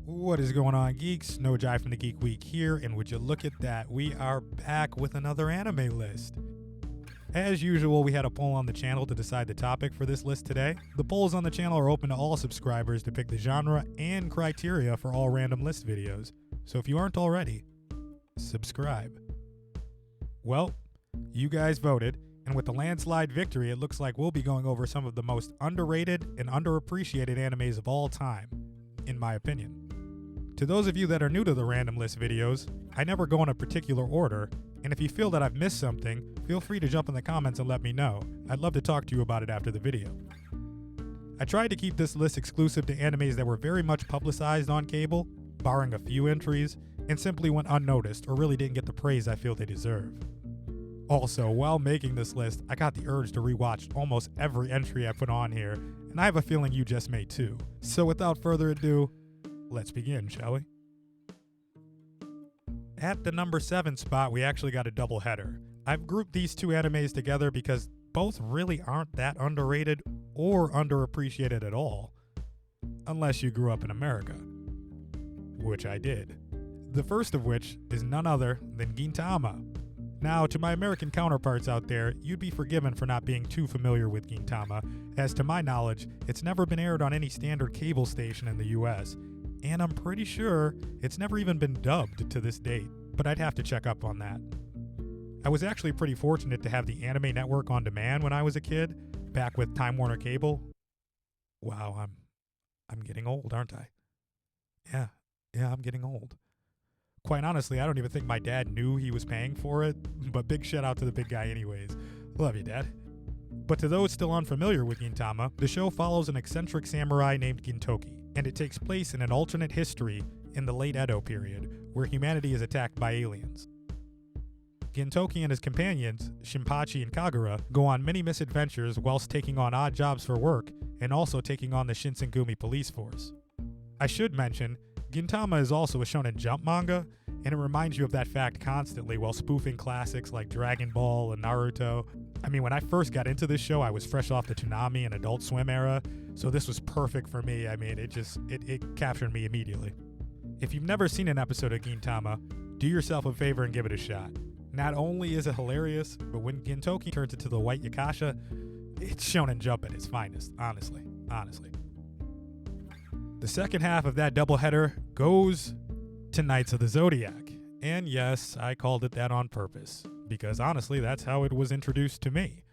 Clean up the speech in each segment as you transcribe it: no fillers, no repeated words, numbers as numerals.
What is going on, geeks? No Jai from the Geek Week here, and would you look at that, we are back with another anime list. As usual, we had a poll on the channel to decide the topic for this list today. The polls on the channel are open to all subscribers to pick the genre and criteria for all random list videos. So if you aren't already, subscribe. Well, you guys voted, and with the landslide victory, it looks like we'll be going over some of the most underrated and underappreciated animes of all time, in my opinion. To those of you that are new to the random list videos, I never go in a particular order, and if you feel that I've missed something, feel free to jump in the comments and let me know. I'd love to talk to you about it after the video. I tried to keep this list exclusive to animes that were very much publicized on cable, barring a few entries, and simply went unnoticed or really didn't get the praise I feel they deserve. Also, while making this list, I got the urge to rewatch almost every entry I put on here, and I have a feeling you just may too. So without further ado, let's begin, shall we? At the number 7 spot, we actually got a double header. I've grouped these two animes together because both really aren't that underrated or underappreciated at all, unless you grew up in America, which I did. The first of which is none other than Gintama. Now, to my American counterparts out there, you'd be forgiven for not being too familiar with Gintama, as to my knowledge, it's never been aired on any standard cable station in the US, and I'm pretty sure it's never even been dubbed to this date, but I'd have to check up on that. I was actually pretty fortunate to have the Anime Network on demand when I was a kid, back with Time Warner Cable. Wow, I'm getting old, aren't I? Yeah, I'm getting old. Quite honestly, I don't even think my dad knew he was paying for it, but big shout out to the big guy anyways. Love you, Dad. But to those still unfamiliar with Gintama, the show follows an eccentric samurai named Gintoki, and it takes place in an alternate history in the late Edo period, where humanity is attacked by aliens. Gintoki and his companions, Shinpachi and Kagura, go on many misadventures whilst taking on odd jobs for work, and also taking on the Shinsengumi police force. I should mention, Gintama is also a Shonen Jump manga, and it reminds you of that fact constantly while spoofing classics like Dragon Ball and Naruto. I mean, when I first got into this show, I was fresh off the Toonami and Adult Swim era, so this was perfect for me. I mean, it captured me immediately. If you've never seen an episode of Gintama, do yourself a favor and give it a shot. Not only is it hilarious, but when Gintoki turns into the White Yakasha, it's Shonen Jump at its finest, honestly. The second half of that doubleheader goes to Knights of the Zodiac. And yes, I called it that on purpose, because honestly, that's how it was introduced to me.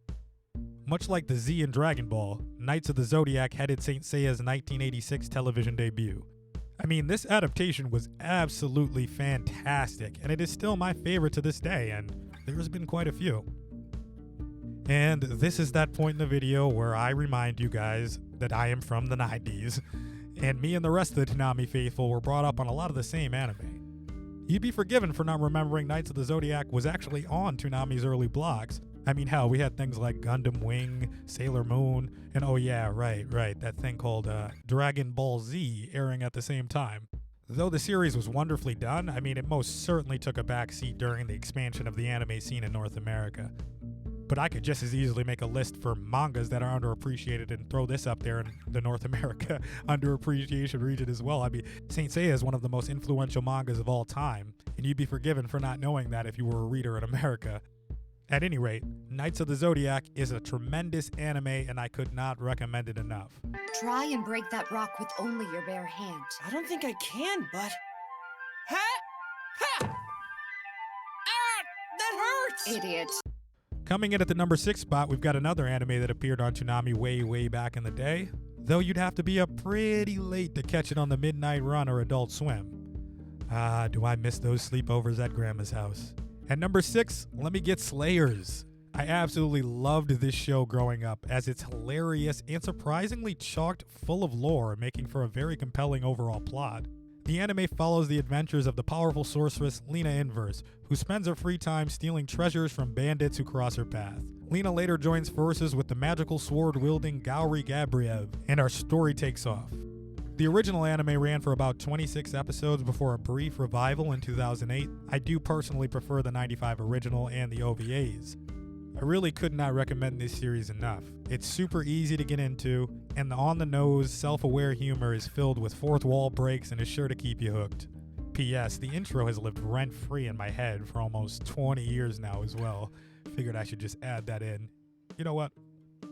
Much like the Z in Dragon Ball, Knights of the Zodiac headed Saint Seiya's 1986 television debut. I mean, this adaptation was absolutely fantastic, and it is still my favorite to this day, and there's been quite a few. And this is that point in the video where I remind you guys that I am from the 90s, and me and the rest of the Toonami faithful were brought up on a lot of the same anime. You'd be forgiven for not remembering Knights of the Zodiac was actually on Toonami's early blocks. I mean, hell, we had things like Gundam Wing, Sailor Moon, and oh yeah, right, that thing called Dragon Ball Z airing at the same time. Though the series was wonderfully done, I mean, it most certainly took a backseat during the expansion of the anime scene in North America. But I could just as easily make a list for mangas that are underappreciated and throw this up there in the North America underappreciation region as well. I mean, Saint Seiya is one of the most influential mangas of all time, and you'd be forgiven for not knowing that if you were a reader in America. At any rate, Knights of the Zodiac is a tremendous anime, and I could not recommend it enough. Try and break that rock with only your bare hand. I don't think I can, but... Ha! Ha! Ah! That hurts! Idiot. Coming in at the number 6 spot, we've got another anime that appeared on Toonami way back in the day, though you'd have to be up pretty late to catch it on the Midnight Run or Adult Swim. Ah, do I miss those sleepovers at Grandma's house. At number 6, let me get Slayers. I absolutely loved this show growing up, as it's hilarious and surprisingly chocked full of lore, making for a very compelling overall plot. The anime follows the adventures of the powerful sorceress Lena Inverse, who spends her free time stealing treasures from bandits who cross her path. Lena later joins forces with the magical sword-wielding Gauri Gabriev, and our story takes off. The original anime ran for about 26 episodes before a brief revival in 2008. I do personally prefer the 95 original and the OVAs. I really could not recommend this series enough. It's super easy to get into, and the on-the-nose, self-aware humor is filled with fourth wall breaks and is sure to keep you hooked. P.S. The intro has lived rent-free in my head for almost 20 years now as well. Figured I should just add that in. You know what?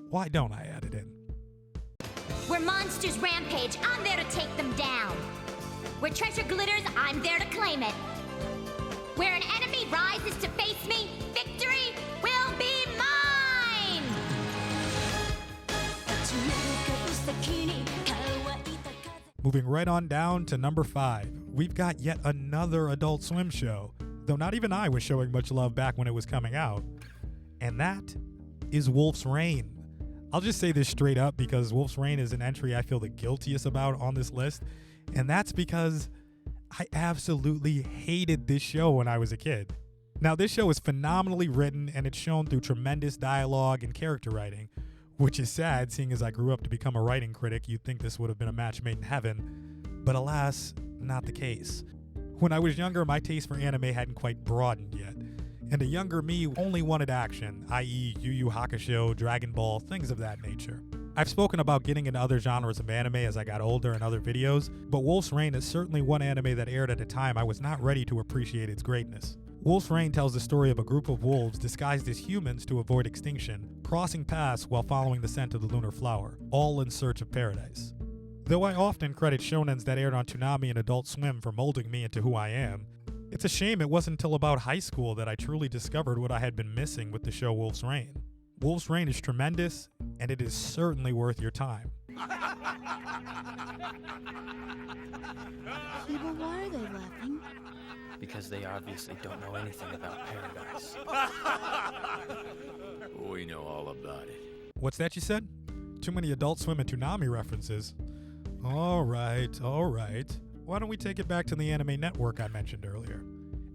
Why don't I add it in? Where monsters rampage, I'm there to take them down. Where treasure glitters, I'm there to claim it. Where an enemy rises to face me, victory will be mine! Moving right on down to number 5, we've got yet another Adult Swim show, though not even I was showing much love back when it was coming out. And that is Wolf's Rain. I'll just say this straight up because Wolf's Rain is an entry I feel the guiltiest about on this list, and that's because I absolutely hated this show when I was a kid. Now, this show is phenomenally written, and it's shown through tremendous dialogue and character writing, which is sad, seeing as I grew up to become a writing critic. You'd think this would have been a match made in heaven, but alas, not the case. When I was younger, my taste for anime hadn't quite broadened yet, and a younger me only wanted action, i.e. Yu Yu Hakusho, Dragon Ball, things of that nature. I've spoken about getting into other genres of anime as I got older in other videos, but Wolf's Rain is certainly one anime that aired at a time I was not ready to appreciate its greatness. Wolf's Rain tells the story of a group of wolves disguised as humans to avoid extinction, crossing paths while following the scent of the lunar flower, all in search of paradise. Though I often credit shonens that aired on Toonami and Adult Swim for molding me into who I am, it's a shame it wasn't until about high school that I truly discovered what I had been missing with the show Wolf's Rain. Wolf's Rain is tremendous, and it is certainly worth your time. Yeah, but why are they laughing? Because they obviously don't know anything about paradise. We know all about it. What's that you said? Too many Adult Swim and Toonami references. All right. Why don't we take it back to the Anime Network I mentioned earlier?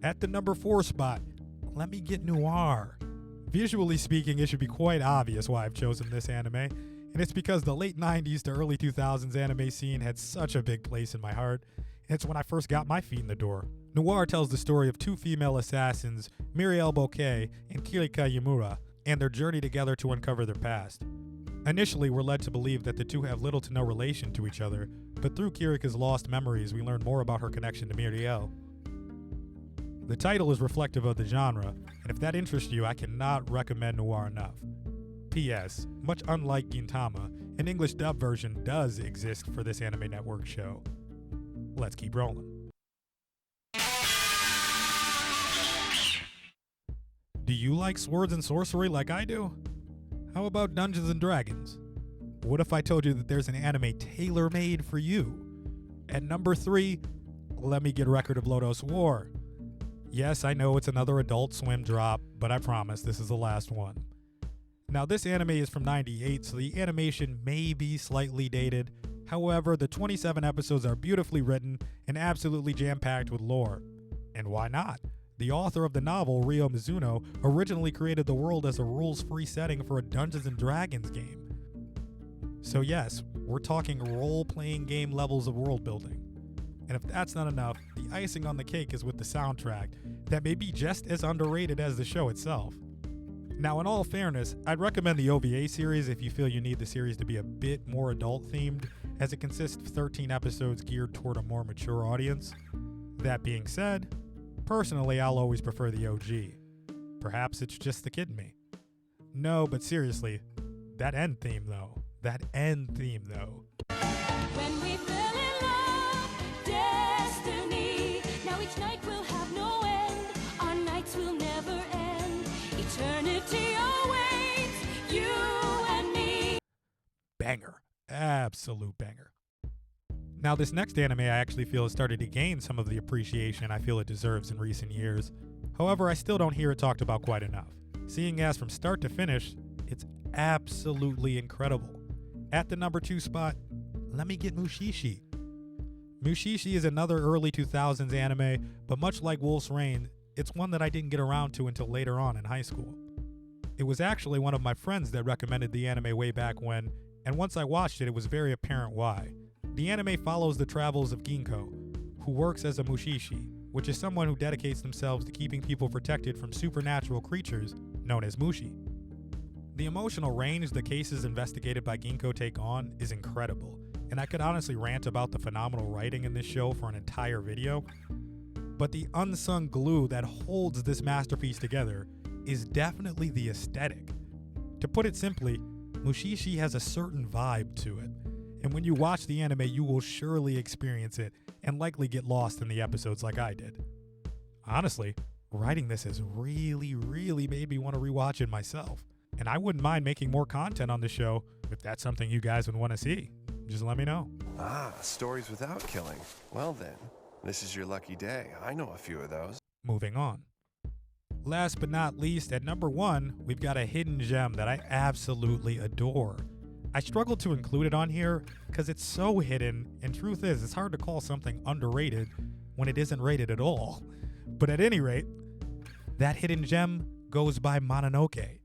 At the number 4 spot, let me get Noir. Visually speaking, it should be quite obvious why I've chosen this anime, and it's because the late 90s to early 2000s anime scene had such a big place in my heart, and it's when I first got my feet in the door. Noir tells the story of two female assassins, Muriel Bouquet and Kirika Yamura, and their journey together to uncover their past. Initially, we're led to believe that the two have little to no relation to each other, but through Kirika's lost memories, we learn more about her connection to Muriel. The title is reflective of the genre, and if that interests you, I cannot recommend Noir enough. P.S. Much unlike Gintama, an English dub version does exist for this Anime Network show. Let's keep rolling. Do you like swords and sorcery like I do? How about Dungeons and Dragons? What if I told you that there's an anime tailor-made for you? At number 3, let me get Record of Lodoss War. Yes, I know it's another Adult Swim drop, but I promise this is the last one. Now, this anime is from '98, so the animation may be slightly dated. However, the 27 episodes are beautifully written and absolutely jam-packed with lore. And why not? The author of the novel, Ryo Mizuno, originally created the world as a rules-free setting for a Dungeons & Dragons game. So yes, we're talking role-playing game levels of world building. And if that's not enough, the icing on the cake is with the soundtrack that may be just as underrated as the show itself. Now, in all fairness, I'd recommend the OVA series if you feel you need the series to be a bit more adult-themed, as it consists of 13 episodes geared toward a more mature audience. That being said, personally, I'll always prefer the OG. Perhaps it's just the kid in me. No, but seriously, that end theme though. When we fell in love, destiny. Now each night will have no end. Our nights will never end. Eternity awaits you and me. Banger. Absolute banger. Now, this next anime I actually feel has started to gain some of the appreciation I feel it deserves in recent years. However, I still don't hear it talked about quite enough, seeing as from start to finish, it's absolutely incredible. At the number 2 spot, let me get Mushishi. Mushishi is another early 2000s anime, but much like Wolf's Rain, it's one that I didn't get around to until later on in high school. It was actually one of my friends that recommended the anime way back when, and once I watched it was very apparent why. The anime follows the travels of Ginko, who works as a Mushishi, which is someone who dedicates themselves to keeping people protected from supernatural creatures known as Mushi. The emotional range the cases investigated by Ginkgo take on is incredible, and I could honestly rant about the phenomenal writing in this show for an entire video, but the unsung glue that holds this masterpiece together is definitely the aesthetic. To put it simply, Mushishi has a certain vibe to it, and when you watch the anime, you will surely experience it and likely get lost in the episodes like I did. Honestly, writing this has really made me want to rewatch it myself. And I wouldn't mind making more content on the show if that's something you guys would want to see. Just let me know. Ah, stories without killing. Well then, this is your lucky day. I know a few of those. Moving on. Last but not least, at number 1, we've got a hidden gem that I absolutely adore. I struggled to include it on here because it's so hidden, and truth is, it's hard to call something underrated when it isn't rated at all. But at any rate, that hidden gem goes by Mononoke.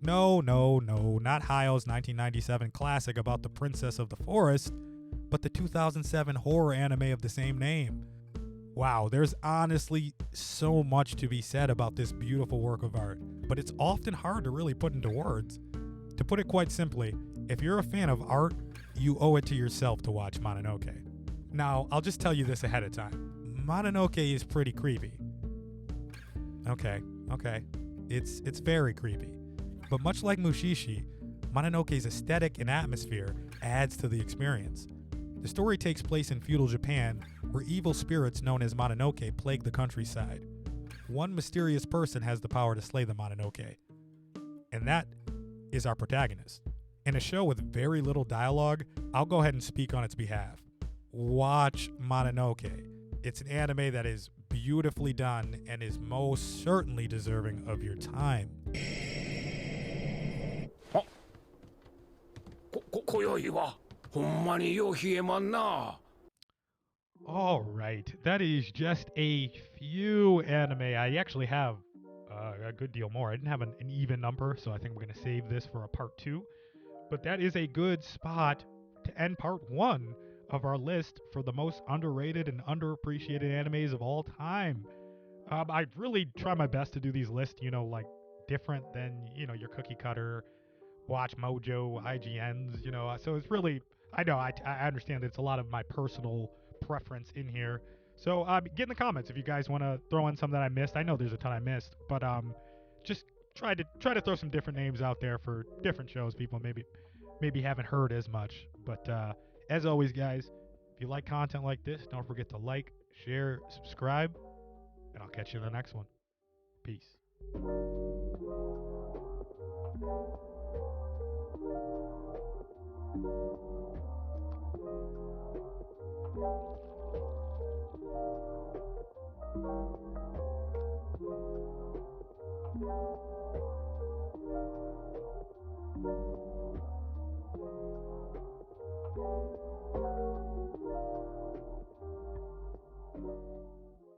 No, not Hayau's 1997 classic about the Princess of the Forest, but the 2007 horror anime of the same name. Wow, there's honestly so much to be said about this beautiful work of art, but it's often hard to really put into words. To put it quite simply, if you're a fan of art, you owe it to yourself to watch Mononoke. Now, I'll just tell you this ahead of time. Mononoke is pretty creepy. Okay. It's very creepy. But much like Mushishi, Mononoke's aesthetic and atmosphere adds to the experience. The story takes place in feudal Japan, where evil spirits known as Mononoke plague the countryside. One mysterious person has the power to slay the Mononoke, and that is our protagonist. In a show with very little dialogue, I'll go ahead and speak on its behalf. Watch Mononoke. It's an anime that is beautifully done and is most certainly deserving of your time. Alright, that is just a few anime. I actually have a good deal more. I didn't have an even number, so I think we're going to save this for a part 2. But that is a good spot to end part 1 of our list for the most underrated and underappreciated animes of all time. I really try my best to do these lists, like different than, your cookie cutter, Watch Mojo, IGNs, so it's really, I know, I understand that it's a lot of my personal preference in here. So get in the comments if you guys want to throw in some that I missed. I know there's a ton I missed, but just try to throw some different names out there for different shows people maybe haven't heard as much. But as always, guys, if you like content like this, don't forget to like, share, subscribe, and I'll catch you in the next one. Peace. Thank you.